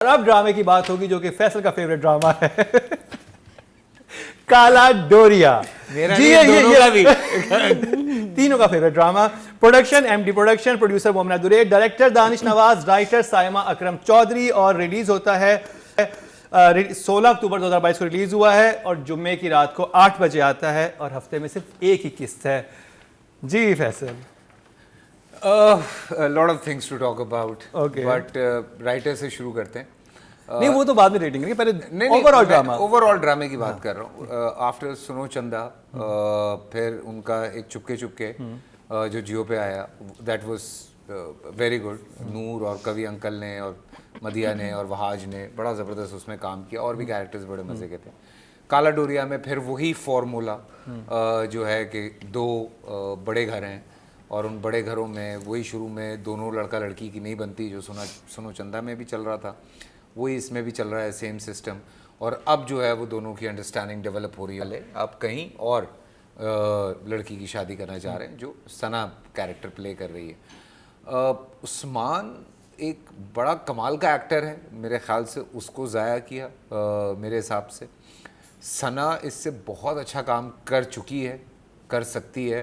और अब ड्रामे की बात होगी जो कि फैसल का फेवरेट ड्रामा है काला डोरिया। मेरा जी नहीं, दोनों का भी। तीनों का favourite drama. Production MD production, producer Momina Duraid, director Danish Nawaz, writer Saima Akram Chaudhary. और रिलीज होता है 16 अक्टूबर 2022 को रिलीज हुआ है और जुम्मे की रात को 8 बजे आता है और हफ्ते में सिर्फ एक ही किस्त है। जी Faisal. A lot of things to talk about. Okay. But writer से शुरू करते हैं। नहीं वो तो बाद में रेटिंग करेंगे, पहले नहीं ओवरऑल ड्रामा। ओवरऑल ड्रामे की बात कर रहा हूँ। आफ्टर सुनो चंदा, फिर उनका एक चुपके चुपके जो जियो पे आया, दैट वाज वेरी गुड। नूर और कवि अंकल ने और मदिया ने और वहाज ने बड़ा ज़बरदस्त उसमें काम किया और भी कैरेक्टर्स बड़े मज़े के थे। काला डोरिया में फिर वही फॉर्मूला जो है कि दो बड़े घर हैं और उन बड़े घरों में वही शुरू में दोनों लड़का लड़की की नहीं बनती जो सुनो चंदा में भी चल रहा था, वही इसमें भी चल रहा है, सेम सिस्टम। और अब जो है वो दोनों की अंडरस्टैंडिंग डेवलप हो रही है। अब कहीं और लड़की की शादी करना चाह रहे हैं जो सना कैरेक्टर प्ले कर रही है। उस्मान एक बड़ा कमाल का एक्टर है, मेरे ख्याल से उसको ज़ाया किया मेरे हिसाब से। सना इससे बहुत अच्छा काम कर चुकी है, कर सकती है।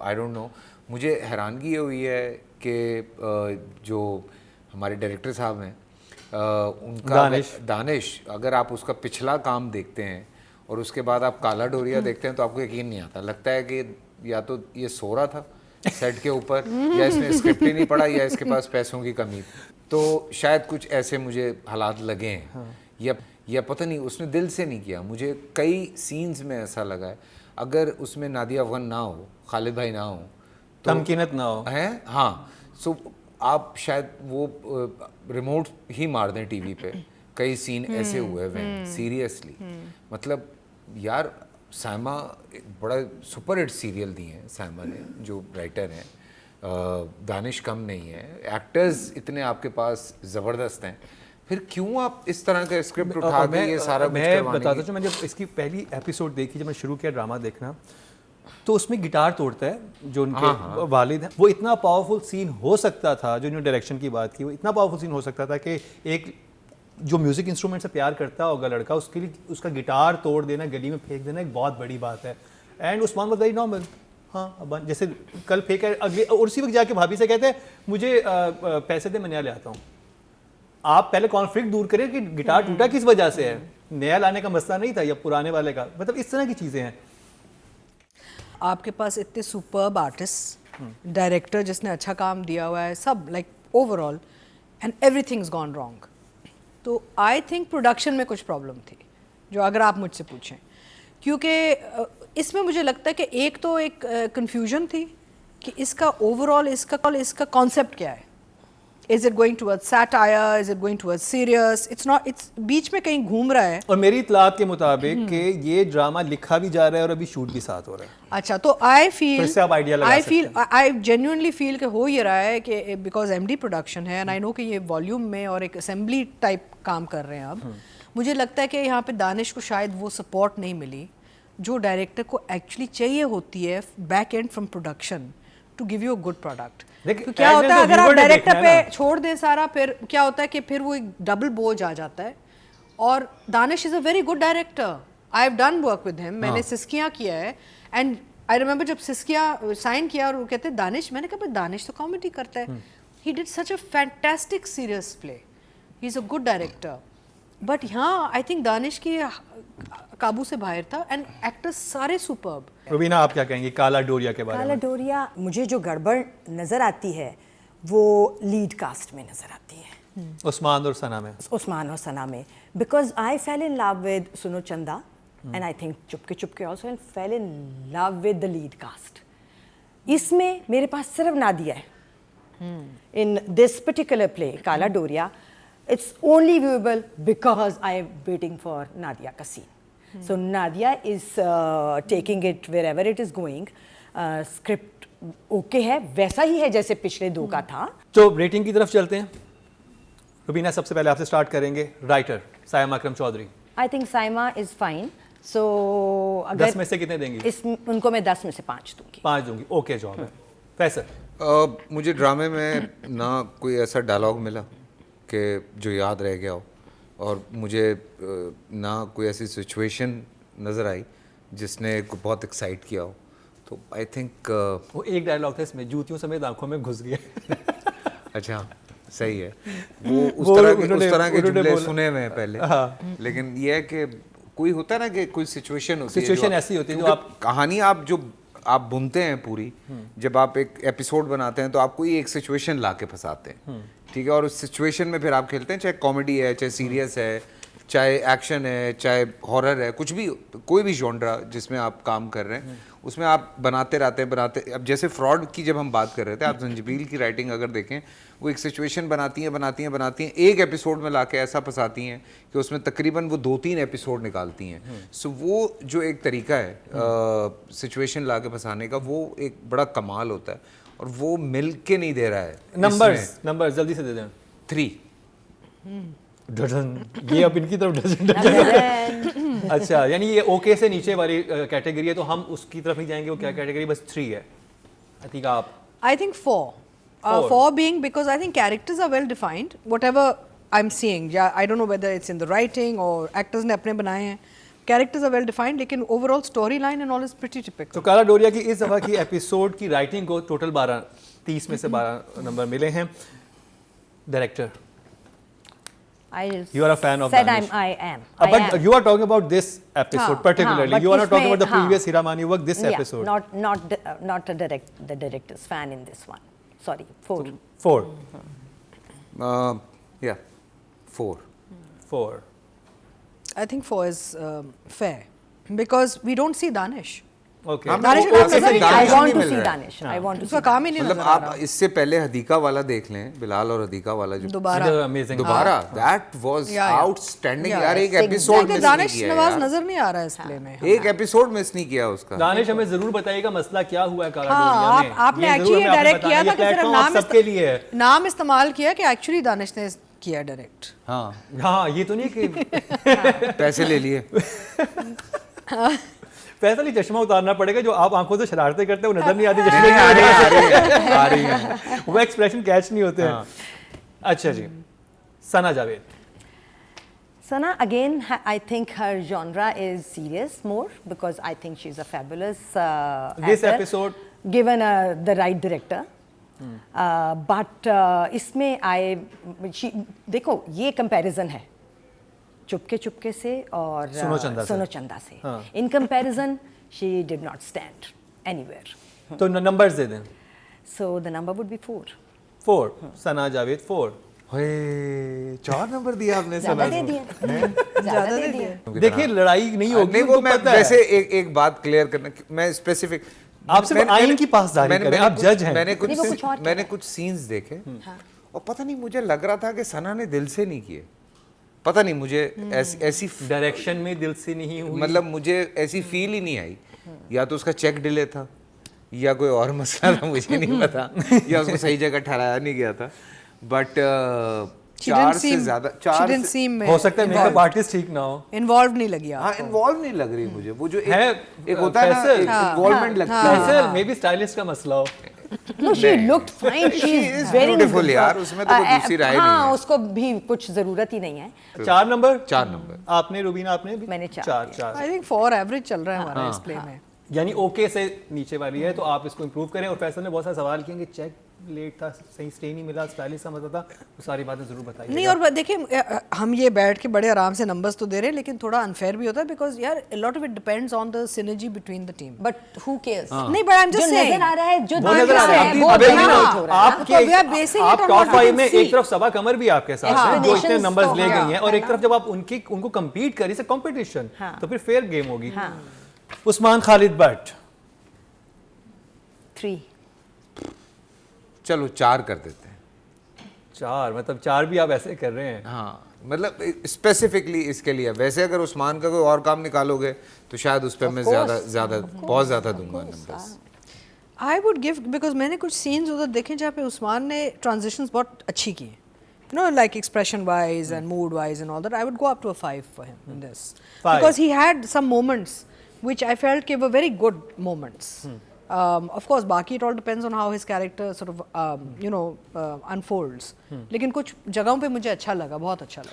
आई डोंट नो, मुझे हैरानगी ये हुई है कि जो हमारे डायरेक्टर साहब हैं उनका दानिश, अगर आप उसका पिछला काम देखते हैं और उसके बाद आप काला डोरिया देखते हैं तो आपको यकीन नहीं आता। लगता है कि या तो ये सो रहा था सेट के ऊपर या इसने स्क्रिप्ट ही नहीं पढ़ा या इसके पास पैसों की कमी थी। तो शायद कुछ ऐसे मुझे हालात लगे हैं। या पता नहीं उसने दिल से नहीं किया। मुझे कई सीन्स में ऐसा लगा है अगर उसमें नादिया अफगान ना हो, खालिद भाई ना हो, तो तमकीनत ना हो है। हाँ, सो आप शायद वो रिमोट ही मार दें टीवी पे। कई सीन ऐसे हुए हुए सीरियसली। मतलब यार साइमा एक बड़ा सुपर हिट सीरियल दी हैं साइमा ने, जो राइटर हैं। दानिश कम नहीं है, एक्टर्स इतने आपके पास ज़बरदस्त हैं, फिर क्यों आप इस तरह का स्क्रिप्ट उठा के ये सारा कुछ मैं करवाने बताता हूँ। मैं जब इसकी पहली एपिसोड देखी, जब मैं शुरू किया ड्रामा देखना, तो उसमें गिटार तोड़ता है जो उनके वालिद हैं। वो इतना पावरफुल सीन हो सकता था, जो इन्होंने डायरेक्शन की बात की, वो इतना पावरफुल सीन हो सकता था कि एक जो म्यूजिक इंस्ट्रूमेंट से प्यार करता होगा लड़का, उसके लिए उसका गिटार तोड़ देना, गली में फेंक देना एक बहुत बड़ी बात है। And Usman was very normal. हाँ, अब जैसे कल फेंक है, अगले और उसी वक्त जाके भाभी से कहते हैं मुझे पैसे दे, मैं नया ले आता हूँ। आप पहले कॉन्फ्लिक्ट दूर करें कि गिटार टूटा किस वजह से है, नया लाने का मसला नहीं था या पुराने वाले का। मतलब इस तरह की चीज़ें हैं। आपके पास इतने सुपर्ब आर्टिस्ट, डायरेक्टर जिसने अच्छा काम दिया हुआ है, सब like overall, and everything is gone wrong. तो आई थिंक प्रोडक्शन में कुछ प्रॉब्लम थी, जो अगर आप मुझसे पूछें, क्योंकि इसमें मुझे लगता है कि एक तो एक कंफ्यूजन थी कि इसका ओवरऑल इसका कॉन्सेप्ट क्या है। Is it going towards satire? Is it going towards serious? It's not. It's बीच में कहीं घूम रहा है। और मेरी इतलात के मुताबिक कि ये ड्रामा लिखा भी जा रहा है और अभी शूट भी साथ हो रहा है। अच्छा, तो आई फील, इससे आप आइडिया लगा सकते हैं। आई जेन्युइनली फील कि हो ये रहा है कि बिकॉज एमडी प्रोडक्शन है एंड आई नो कि ये वॉल्यूम में और एक असेंबली टाइप काम कर रहे हैं अब। मुझे लगता है कि यहाँ पे दानिश को शायद वो सपोर्ट नहीं मिली जो डायरेक्टर को एक्चुअली चाहिए होती है back end from production to give you a good product. तो क्या होता है अगर आप डायरेक्टर पे छोड़ दें सारा, फिर क्या होता है कि फिर वो एक डबल बोझ आ जाता है। और Danish is a very good director, I have done work with him. मैंने सिस्किया किया है एंड आई रिमेंबर जब सिस्किया साइन किया और वो कहते हैं दानिश, मैंने कहा दानिश तो कॉमेडी करता है। He did such a fantastic serious play, he is a good director. But यहाँ आई थिंक दानिश की काबू से बाहर था एंड एक्टर्स सारे सुपर्ब। रुबीना, आप क्या कहेंगी काला डोरिया के बारे में? काला डोरिया मुझे जो गड़बड़ नज़र आती है वो लीड कास्ट में नज़र आती है, उस्मान और सना में। उस्मान और सना में, because I fell in love with Suno Chanda and I think Chupke Chupke also and fell in love with the lead cast. इसमें मेरे पास सिर्फ नादिया है इन दिस पर्टिकुलर प्ले काला डोरिया। It's only viewable because I am waiting for Nadia ka scene. So Nadia is taking it wherever it is going. Script okay है, वैसा ही है जैसे पिछले दो का था। तो रेटिंग की तरफ चलते हैं। रुबीना, सबसे पहले आपसे स्टार्ट करेंगे। Writer Saima Akram Chaudhry. I think Saima is fine. So अगर 10 में से कितने देंगी? उनको मैं 10 में से 5 दूंगी। 5 दूंगी, ओके जॉब है। फैसल? मुझे ड्रामे में ना कोई ऐसा डायलॉग मिला कि जो याद रह गया हो, और मुझे ना कोई ऐसी सिचुएशन नज़र आई जिसने को बहुत एक्साइट किया हो, तो आई थिंक वो एक डायलॉग था इसमें, जूतियों समेत आंखों में घुस गया। अच्छा सही है, वो उस वो तरह के उन्होंने जुमले बोला। सुने हुए हैं पहले। हाँ। लेकिन ये है कि कोई होता है ना कि कोई सिचुएशन होती है, Situation ऐसी होती है जो क्योंकि कहानी आप बुनते हैं पूरी, जब आप एक एपिसोड बनाते हैं तो आप कोई एक सिचुएशन ला के फंसाते हैं, ठीक है, और उस सिचुएशन में फिर आप खेलते हैं, चाहे कॉमेडी है, चाहे सीरियस है, चाहे एक्शन है, चाहे हॉरर है, कुछ भी, कोई भी जॉनरा जिसमें आप काम कर रहे हैं उसमें आप बनाते रहते हैं। अब जैसे फ्रॉड की जब हम बात कर रहे थे, आप जंजीबील की राइटिंग अगर देखें, वो एक सिचुएशन बनाती हैं, एक एपिसोड में लाके ऐसा फंसाती हैं कि उसमें तकरीबन वो 2-3 एपिसोड निकालती हैं। सो वो जो एक तरीका है सिचुएशन लाके फंसाने का, वो एक बड़ा कमाल होता है, और वो मिल के नहीं दे रहा है। नंबर्स जल्दी से दे दें। 3 डजन, ये अब इनकी तरफ डजन। अच्छा, यानी ये ओके से नीचे वाली कैटेगरी है, तो हम उसकी तरफ नहीं जाएंगे। वो क्या कैटेगरी, बस 3 है। आई थिंक आप I think 4. 4 being because I think characters are well defined. Whatever I'm seeing, yeah, I don't know whether it's in the writing or actors ने अपने बनाए हैं. Characters are well defined, लेकिन overall storyline and all is pretty typical. तो काला डोरिया की इस दफ़ा की एपिसोड की राइटिंग को टोटल 30 में से 12 नंबर मिले हैं। Director, you are a fan of said Danish. I am. But you are talking about this episode हाँ, particularly. but You are not talking इसमें, about the हाँ, previous Hiramani work. This Yeah, episode. not the director's fan in this one. Sorry, 4. 4. या 4 4. I think 4 is fair because we don't see Danish. Okay. हाँ, दानिश वो- का वो नजर सिर्फ ही नहीं दानिश I नहीं want to मिल see रहा है। Danish. I want to see. उसका काम ही नहीं मतलब नजर आ आप रहा. इससे पहले हदीका वाला देख लें, बिलाल और हदीका वाला जो दोबारा. Amazing. दोबारा, that was Yeah, yeah. Outstanding Yeah, यार। एक yeah, एपिसोड लेकिन मिस नहीं दानिश किया नवाज यार, नजर नहीं आ रहा है इस प्ले में. एक एपिसोड मिस नहीं किया उसका। दानिश हमें जरूर बताइएगा मसला क्या हुआ है काला हाँ, डोरिया में। आपने ये जरूर एक्चुअली हमें आपने डायरेक्ट किया बताना, था कि ये सिर्फ platform आप सबके लिए है। नाम इस्तेमाल किया कि एक्चुअली दानिश ने किया डायरेक्ट. हाँ, हाँ, ये तो नहीं कि पैसे ले लिए। पैसा नहीं, चश्मा उतारना पड़ेगा। जो आप आंखों से शरारतें करते हैं वो नजर नहीं आती, नहीं, चश्मे आ रही है। वो एक्सप्रेशन कैच नहीं होते हैं। अच्छा जी, सना Javed. Sana, again, I think her genre is serious more because I think she's a fabulous This actor, episode- given the right director. But इसमें देखो ये comparison है चुपके चुपके से और सुनो चंदा से। सुनो चंदा से. हाँ. In comparison, she did not stand anywhere. तो नंबर्स दे दें। So the number would be 4. 4, Sana Javed 4। हे, 4 नंबर दिया आपने ज़्यादा सना दे को। दिए. ज़्यादा दे दिए. देखिए लड़ाई नहीं होगी, नहीं, वो उनको मैं पता है। वैसे एक बात क्लियर करना, मैं स्पेसिफिक आप सिर्फ आइन की पासदारी करें, आप जज हैं। मैंने नहीं, वो कुछ और मैंने कुछ सीन्स देखे और पता नहीं, मुझे लग रहा था कि सना ने दिल से नहीं किए। पता नहीं, मुझे ऐसी डायरेक्शन में दिल से नहीं हुई। मतलब मुझे ऐसी फील ही नहीं आई। या तो उसका चेक डिले था या कोई और मसला था, मुझे नहीं पता, या उसको सही जगह ठहराया नहीं गया था। बट 4 से ज्यादा, 4 से हो सकता है मेकअप आर्टिस्ट ठीक ना हो। इन्वॉल्व नहीं लगी हाँ, इन्वॉल्व नहीं लग रही मुझे। वो जो है, एक होता है ना, फैसल। इन्वॉल्वमेंट लगता है। फैसल मे बी स्टाइलिस्ट का मसला हो। No, she looked fine. She She is is very beautiful यार, उसमें तो कोई दूसरी राय नहीं हाँ, है। उसको भी कुछ जरूरत ही नहीं है. 4 नंबर। 4 नंबर। आपने रूबीना, आपने भी? मैंने 4 4। आई थिंक 4 एवरेज चल रहा है हमारा इस प्ले में. यानी ओके से नीचे वाली है, तो आप इसको इम्प्रूव करें। और फैसल ने बहुत सारे सवाल किए कि चेक लेट था, सही स्टे नहीं मिला, स्टाइलिश का मतलब था, वो सारी बातें जरूर बताइए। नहीं, और देखिए हम ये बैठ के बड़े आराम से नंबर्स तो दे रहे हैं, लेकिन थोड़ा अनफेयर भी होता है बिकॉज यार lot of it depends on the synergy between the team. But who cares? नहीं, बट आई एम जो जस्ट नजर आ रहा है, जो वो नजर आ रहा है। वो अभी बना ना, हो रहा है. आपके we are basing आप it on top what we 5 can में see. एक तरफ सबा कमर भी आपके साथ है, जो इतने Explanations नंबर्स तो ले हाँ, गई हैं, और है एक तरफ जब आप उनको compete करें, इसे कंपटीशन, हाँ. तो फिर फेयर गेम होगी। हाँ. उस्मान खालिद भट्ट 3. चलो 4 कर देते हैं। 4, मतलब 4 भी आप ऐसे कर रहे हैं। हाँ, मतलब स्पेसिफिकली इसके लिए। वैसे अगर उस्मान का कोई और काम निकालोगे तो शायद उस पर मैं बहुत ज़्यादा दूंगा numbers. I would give because मैंने कुछ सीन्स उधर देखे जहाँ पे उस्मान ने ट्रांजिशंस बहुत अच्छी की, you know, like expression wise and mood wise and all that. I would go up to a 5 for him in this 5. because he had some moments which I felt were very good moments. Of course बाकी it all depends on how his character sort of unfolds, लेकिन कुछ जगहों पे मुझे अच्छा लगा, बहुत अच्छा लगा।